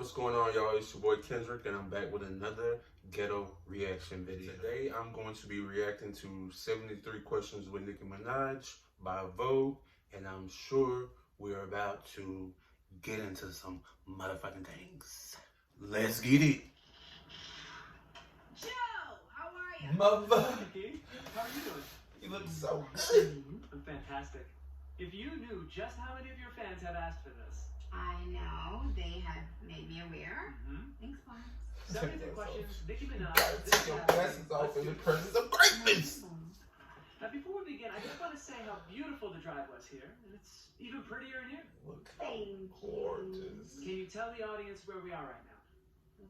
What's going on, y'all? It's your boy Kendrick, and I'm back with another ghetto reaction video. Today, I'm going to be reacting to 73 Questions with Nicki Minaj by Vogue, and I'm sure we're about to get into some motherfucking things. Let's get it. Joe, how are you? Mother. Nicki, how are you doing? You look so good. I'm fantastic. If you knew just how many of your fans have asked for this. I know, they have made me aware. Thanks, Bob. 73 questions, Nicki Minaj. Take your glasses off in the presence of greatness. Now, before we begin, I just want to say how beautiful the drive was here, and it's even prettier in here. Look how gorgeous. Can you tell the audience where we are right now?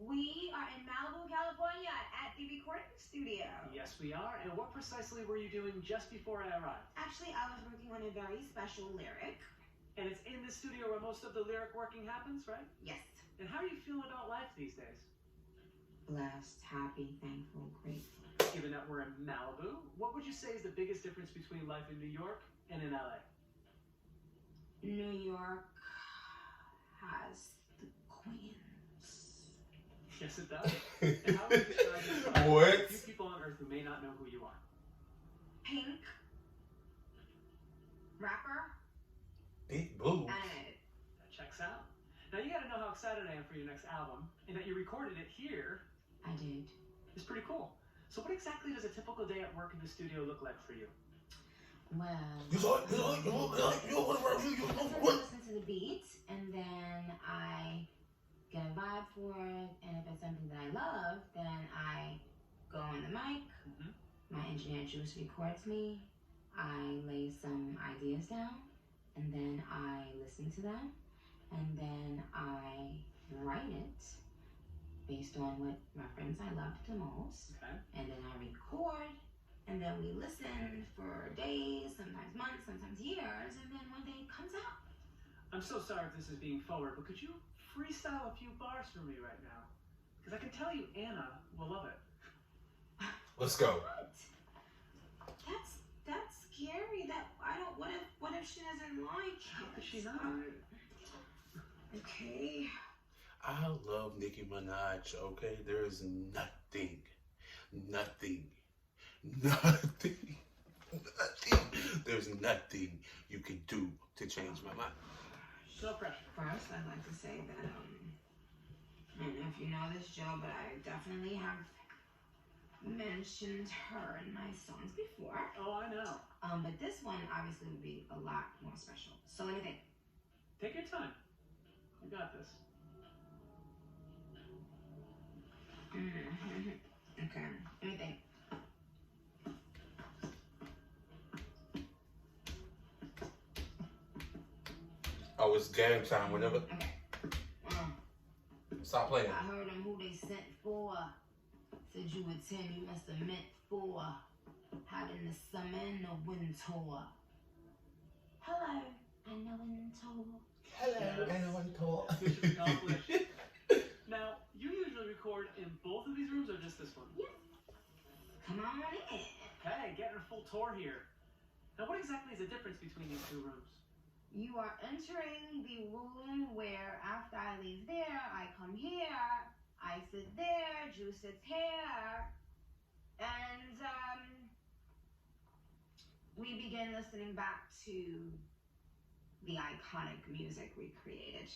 We are in Malibu, California at the recording studio. Yes, we are. And what precisely were you doing just before I arrived? Actually, I was working on a very special lyric. And it's in the studio where most of the lyric working happens, right? Yes. And how are you feeling about life these days? Blessed, happy, thankful, grateful. Given that we're in Malibu, what would you say is the biggest difference between life in New York and in LA? New York has the queens. Yes, it does. And how would you describe yourself What? to a few people on Earth who may not know who you are? Pink. Rapper. Big boobs. Animated. That checks out. Now you gotta know how excited I am for your next album, and that you recorded it here I did. is pretty cool. So what exactly does a typical day at work in the studio look like for you? Well, You I listen to the beat, and then I get a vibe for it, and if it's something that I love, then I go on the mic. My engineer Juice records me. I lay some ideas down, and then I listen to them, and then I write it based on what reference I loved the most. Okay. And then I record, and then we listen for days, sometimes months, sometimes years, and then one day it comes out. I'm so sorry if this is being forward, but could you freestyle a few bars for me right now? Because I can tell you Anna will love it. Let's go. What? That's scary. That I don't. What if she doesn't like it? How could she not? Okay. I love Nicki Minaj, okay? There is nothing there's nothing you can do to change my mind. No pressure. First, I'd like to say that I don't know if you know this, Joe, but I definitely have mentioned her in my songs before. Oh, I know. But this one obviously would be a lot more special. So let me think. Take your time. You got this. Okay, let me think. Oh, it's game time whenever. Okay. Stop playing. I heard them who they sent for. Said you were 10, you must have meant 4. Hot in the summer and the winter. Hello, and the winter. Hello, Yes. Mission accomplished. Now, you usually record in both of these rooms or just this one? Yes. Come on in. Okay, getting a full tour here. Now, what exactly is the difference between these two rooms? You are entering the room where after I leave there, I come here, I sit there, Juice sits here, and we begin listening back to the iconic music we created.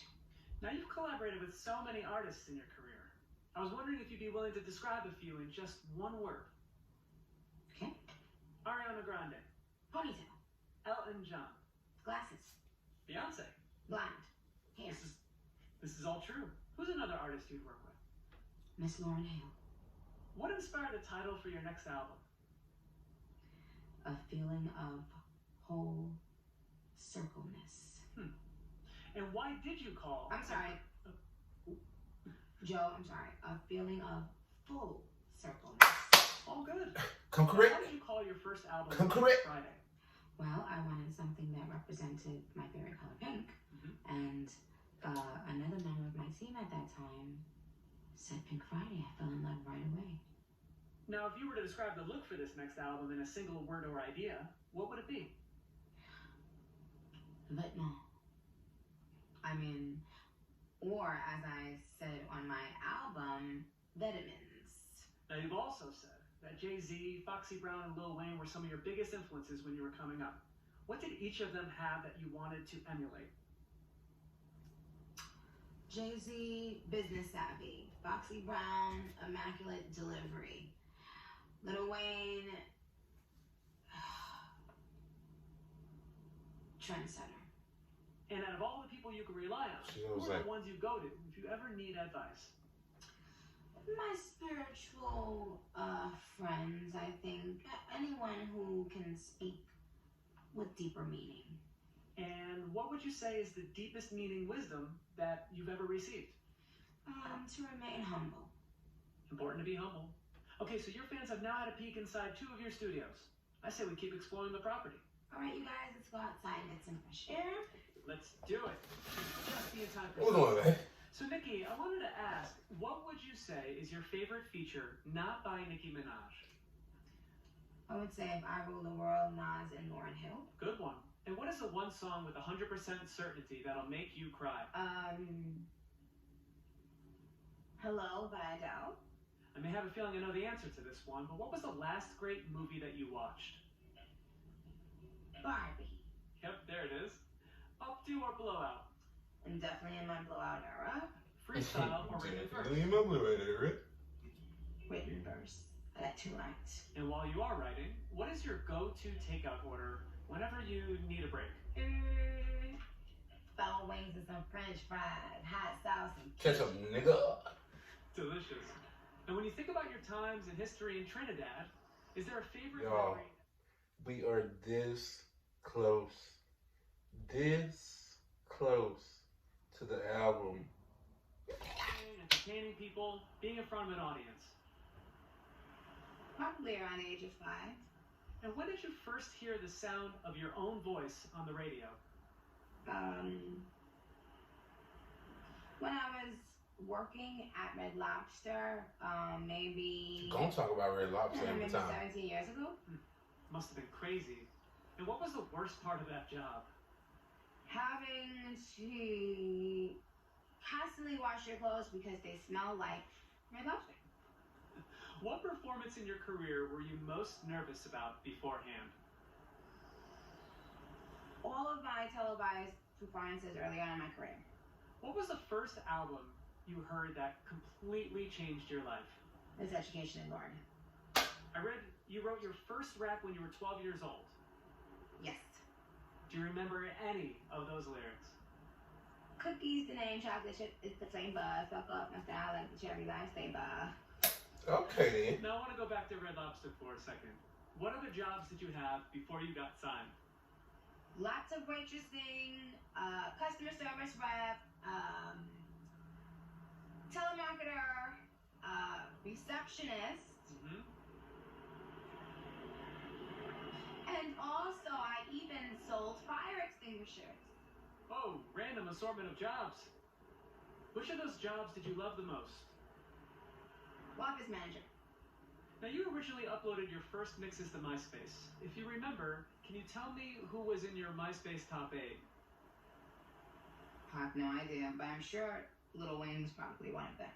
Now, you've collaborated with so many artists in your career. I was wondering if you'd be willing to describe a few in just one word. Okay. Ariana Grande, Ponytail, Elton John, glasses, Beyonce. blonde, hair, This is all true. Who's another artist you'd work with? Miss Lauryn Hill. What inspired the title for your next album? A feeling of whole circleness. And why did you call? I'm sorry. Joe, I'm sorry. A feeling of full circleness. All good. Come correct. Why did you call your first album Come correct. Friday? Well, I wanted something that represented my favorite color, pink. And another member of my team at that time said Pink Friday. I fell in love right away. Now, if you were to describe the look for this next album in a single word or idea, what would it be? Vêtements. I mean, Or, as I said on my album, vitamins. Now, you've also said that Jay-Z, Foxy Brown, and Lil Wayne were some of your biggest influences when you were coming up. What did each of them have that you wanted to emulate? Jay-Z, business savvy. Foxy Brown, immaculate delivery. Lil Wayne, trendsetter. And out of all the people you can rely on, who are the ones you go to if you ever need advice? My spiritual friends, I think. Anyone who can speak with deeper meaning. And what would you say is the deepest meaning wisdom that you've ever received? To remain humble. Important to be humble. Okay, so your fans have now had a peek inside 2 of your studios. I say we keep exploring the property. All right, you guys, let's go outside and get some fresh air. Let's do it. Just be in time for Hold on, man. So, Nicki, I wanted to ask, what would you say is your favorite feature not by Nicki Minaj? I would say If I Rule the World, Nas and Lauryn Hill. Good one. And what is the one song with 100% certainty that'll make you cry? Hello by Adele. I may have a feeling I know the answer to this one, but what was the last great movie that you watched? Barbie. Yep, there it is. Updo or blowout? And definitely in my blowout era. Freestyle or written verse? Written verse. I got 2 lines. And while you are writing, what is your go-to takeout order whenever you need a break? Fellow wings and some French fries, hot sauce and Ketchup, nigga. Delicious. And when you think about your times in history in Trinidad, is there a favorite Yo, memory? we are this close to the album. Entertaining people, being in front of an audience. probably around the age of 5. And when did you first hear the sound of your own voice on the radio? When I was working at Red Lobster, maybe Don't talk about Red Lobster every maybe time. 17 years ago. Must have been crazy. And what was the worst part of that job? Having to constantly wash your clothes because they smell like Red Lobster. What performance in your career were you most nervous about beforehand? All of my televised performances early on in my career. What was the first album you heard that completely changed your life? This Education in Lord. I read you wrote your first rap when you were 12 years old. Yes. Do you remember any of those lyrics? Cookies, the name, chocolate chip, it's the flavor. Fuck up my style like the cherry lifesaver. Okay then. Now I want to go back to Red Lobster for a second. What other jobs did you have before you got signed? Lots of waitressing, customer service rep, telemarketer, receptionist, and also I even sold fire extinguishers. Oh, random assortment of jobs. Which of those jobs did you love the most? Office manager. Now, you originally uploaded your first mixes to MySpace. If you remember, can you tell me who was in your MySpace top 8? I have no idea, but I'm sure Lil Wayne was probably one of them.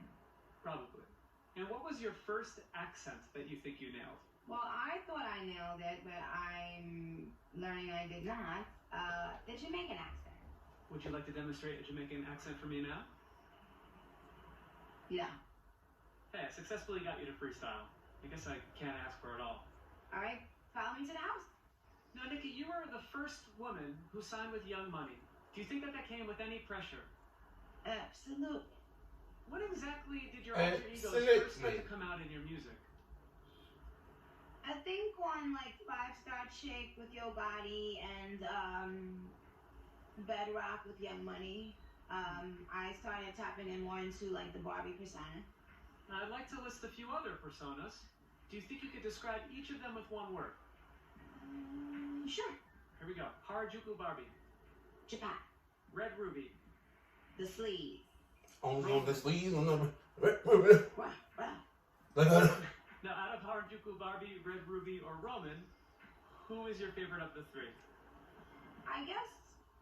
Probably. And what was your first accent that you think you nailed? Well, I thought I nailed it, but I'm learning I did not. The Jamaican accent. Would you like to demonstrate a Jamaican accent for me now? Yeah. Hey, I successfully got you to freestyle. I guess I can't ask for it all. All right, follow me to the house. Now, Nicki, you were the first woman who signed with Young Money. Do you think that came with any pressure? Absolutely. When exactly did your alter egos first start to come out in your music? I think on like 5-Star Chick with Yo Gotti and Bedrock with Young Money, I started tapping in more into like the Barbie persona. I'd like to list a few other personas. Do you think you could describe each of them with one word? Sure. Here we go. Harajuku Barbie. Japan. Red Ruby. The sleeves. On the sleeves, on the... Now, out of Harajuku Barbie, Red Ruby, or Roman, who is your favorite of the 3? I guess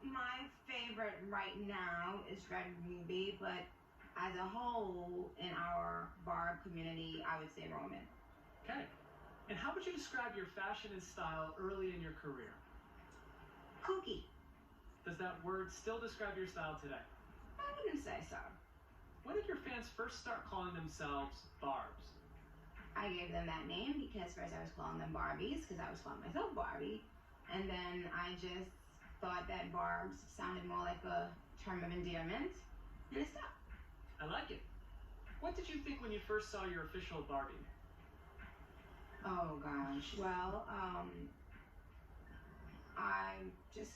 my favorite right now is Red Ruby, but as a whole, in our Barb community, I would say Roman. Okay. And how would you describe your fashion and style early in your career? Kooky. Does that word still describe your style today? I wouldn't say so. When did your fans first start calling themselves Barbs? I gave them that name because first I was calling them Barbies because I was calling myself Barbie. And then I just thought that Barbs sounded more like a term of endearment. And it stuck. I like it. What did you think when you first saw your official Barbie? Oh gosh. Well, I just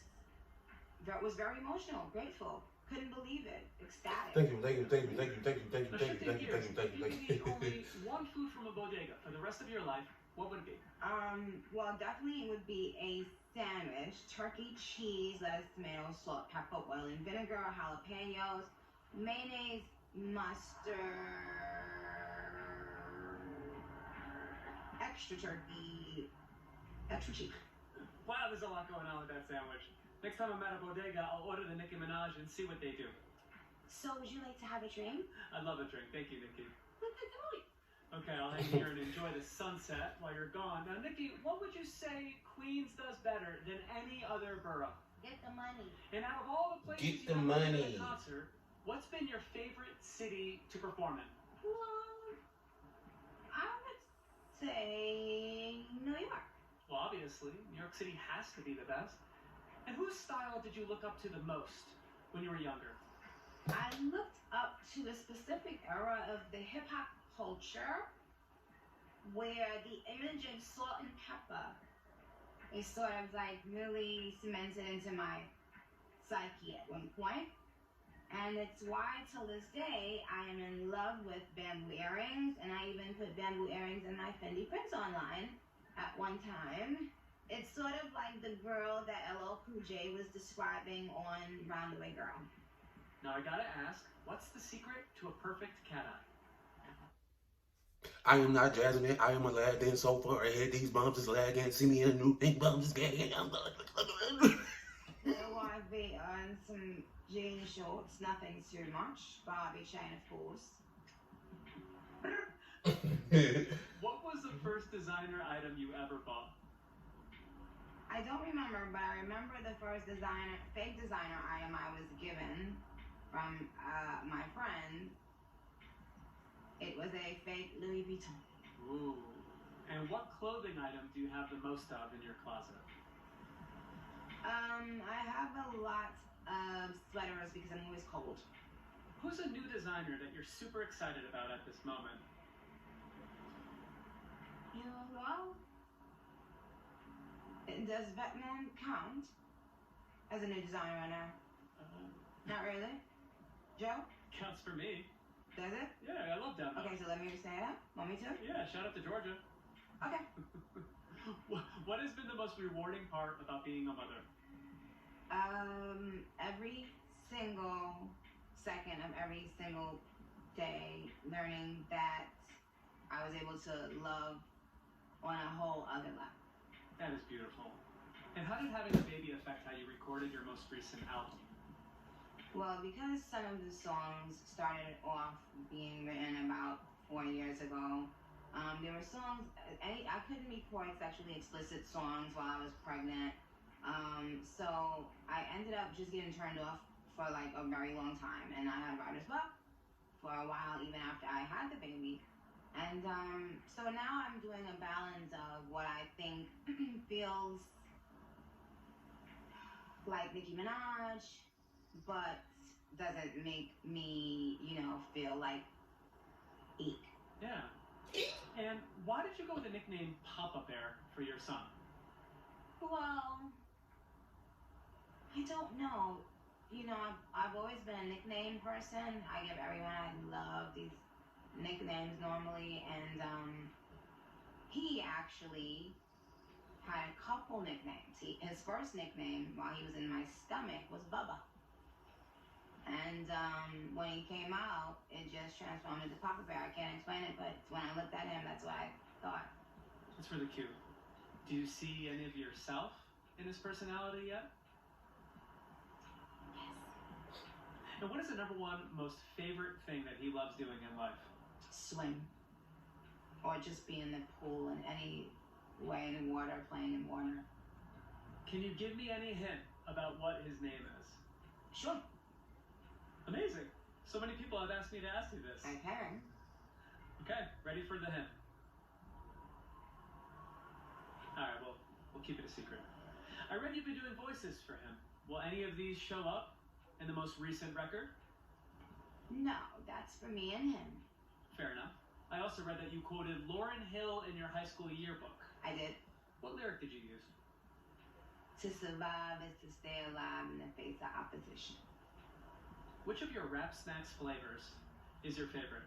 was very emotional, grateful. Couldn't believe it. Ecstatic. Thank you. Now, shifting gears, if you could eat only one food from a bodega for the rest of your life, what would it be? Well, definitely it would be a sandwich. Turkey, cheese, lettuce, tomato, salt, pepper, oil, and vinegar, jalapenos, mayonnaise, mustard, extra turkey, extra cheese. Wow, there's a lot going on with that sandwich. Next time I'm at a bodega, I'll order the Nicki Minaj and see what they do. So, would you like to have a drink? I'd love a drink. Thank you, Nicki. Come on. Okay, I'll hang here and enjoy the sunset while you're gone. Now, Nicki, what would you say Queens does better than any other borough? Get the money. And out of all the places Get the you've ever been money. at a concert, what's been your favorite city to perform in? Well, I would say New York. Well, obviously, New York City has to be the best. And whose style did you look up to the most when you were younger? I looked up to a specific era of the hip hop culture where the image of salt and pepper is sort of like really cemented into my psyche at one point. And it's why till this day I am in love with bamboo earrings, and I even put bamboo earrings in my Fendi prints online at one time. It's sort of like the girl that LL Cool J was describing on Roundaway Girl. Now, I gotta ask, what's the secret to a perfect cat eye? I am not Jasmine. I am a lad then so far ahead. These bums is lagging. See me in a new pink bums is gagging. There will be on some jean shorts, nothing too much. Barbie chain, of course. What was the first designer item you ever bought? I don't remember, but I remember the first fake designer item I was given from my friend. It was a fake Louis Vuitton. Ooh. And what clothing item do you have the most of in your closet? I have a lot of sweaters because I'm always cold. Who's a new designer that you're super excited about at this moment? You know, well, does Batman count as a new designer right now? Not really. Joe? Counts for me. Does it? Yeah, I love that. Okay, so let me just say that. Want me to? Yeah, shout out to Georgia. Okay. What has been the most rewarding part about being a mother? Every single second of every single day, learning that I was able to love on a whole other level. That is beautiful. And how did having a baby affect how you recorded your most recent album? Well, because some of the songs started off being written about 4 years ago, there were songs, I couldn't record sexually explicit songs while I was pregnant. So I ended up just getting turned off for like a very long time, and I had writer's block for a while even after I had the baby. And so now I'm doing a balance of what I think feels like Nicki Minaj, but doesn't make me, feel like eek. Yeah. And why did you go with the nickname Papa Bear for your son? Well, I don't know. I've always been a nickname person. I give everyone, I love these nicknames normally, and he actually had a couple nicknames. His first nickname while he was in my stomach was Bubba. And when he came out, it just transformed into Papa Bear. I can't explain it, but when I looked at him, that's what I thought. That's really cute. Do you see any of yourself in his personality yet? And what is the number one most favorite thing that he loves doing in life? Swim. Or just be in the pool in any way in the water, playing in water. Can you give me any hint about what his name is? Sure. Amazing. So many people have asked me to ask you this. Okay. Okay, ready for the hint. Alright, well, we'll keep it a secret. I read you've been doing voices for him. Will any of these show up in the most recent record? No, that's for me and him. Fair enough. I also read that you quoted Lauryn Hill in your high school yearbook. I did. What lyric did you use? To survive is to stay alive in the face of opposition. Which of your Rap Snacks flavors is your favorite?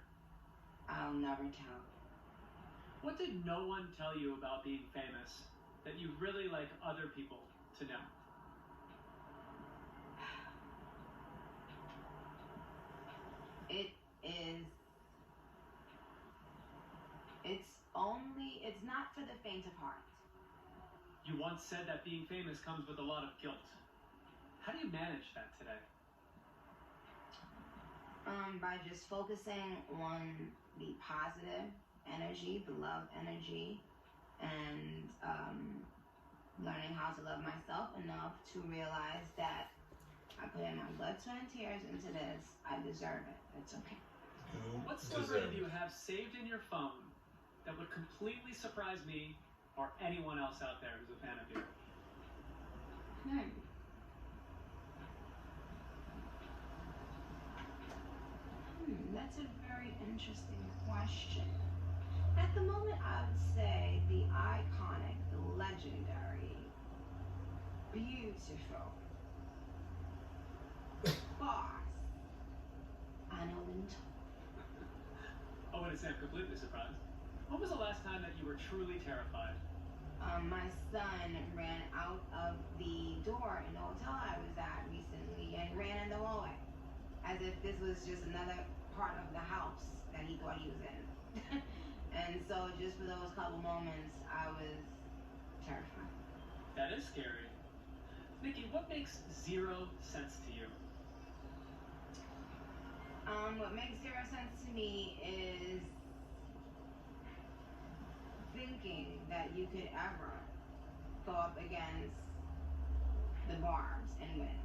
I'll never tell. What did no one tell you about being famous that you'd really like other people to know? It's not for the faint of heart. You once said that being famous comes with a lot of guilt. How do you manage that today? By just focusing on the positive energy, the love energy, and learning how to love myself enough to realize that I put in my blood, sweat, and tears into this. I deserve it. It's okay. What celebrity do you have saved in your phone that would completely surprise me or anyone else out there who's a fan of you? That's a very interesting question. At the moment, I would say the iconic, the legendary, beautiful boss, Anna Wintour. I wouldn't say I'm completely surprised. When was the last time that you were truly terrified? My son ran out of the door in the hotel I was at recently and ran in the hallway, as if this was just another part of the house that he thought he was in. And so just for those couple moments, I was terrified. That is scary. Nicki, what makes zero sense to you? What makes zero sense to me is thinking that you could ever go up against the barbs and win.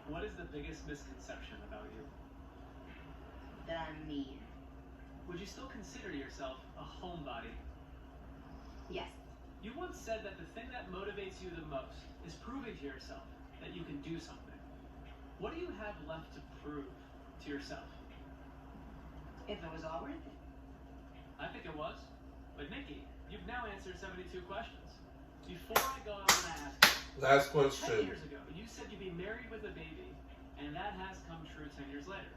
What is the biggest misconception about you? That I'm mean. Would you still consider yourself a homebody? Yes. You once said that the thing that motivates you the most is proving to yourself that you can do something. What do you have left to prove to yourself? If it was all worth it. I think it was. But Nicki, you've now answered 72 questions. Before I go, I want to ask you. Last 10 question. years ago, you said you'd be married with a baby, and that has come true 10 years later.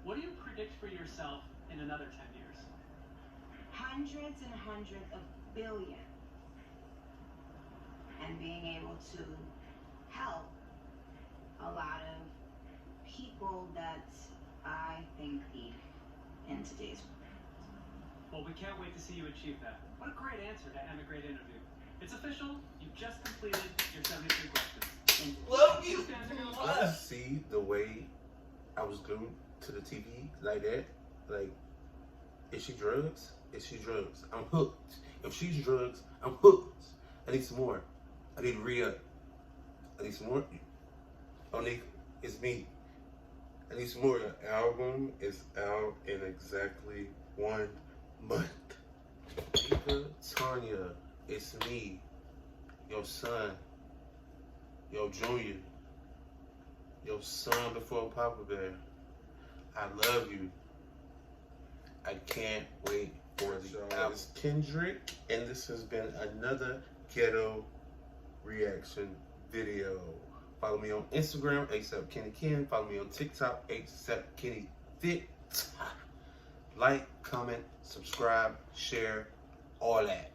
What do you predict for yourself in another 10 years? Hundreds and hundreds of billions. And being able to help a lot of people that I think need in today's world. Well, we can't wait to see you achieve that. What a great answer to end a great interview. It's official. You've just completed your 73 questions. Love you. These fans are gonna love I it. see the way I was glued to the TV like that. Like, is she drugs? Is she drugs? I'm hooked. If she's drugs, I'm hooked. I need some more. I need to re-up. I need some more. Oh, Nick, it's me. I need some more. The album is out in exactly 1 month. Nika, Tanya, it's me. Your son. Your junior. Your son before Papa Bear. I love you. I can't wait for the album. It's Kendrick, and this has been another ghetto reaction video. Follow me on Instagram, asapkennyken. Follow me on TikTok, asapkennyfit. Like, comment, subscribe, share, all that.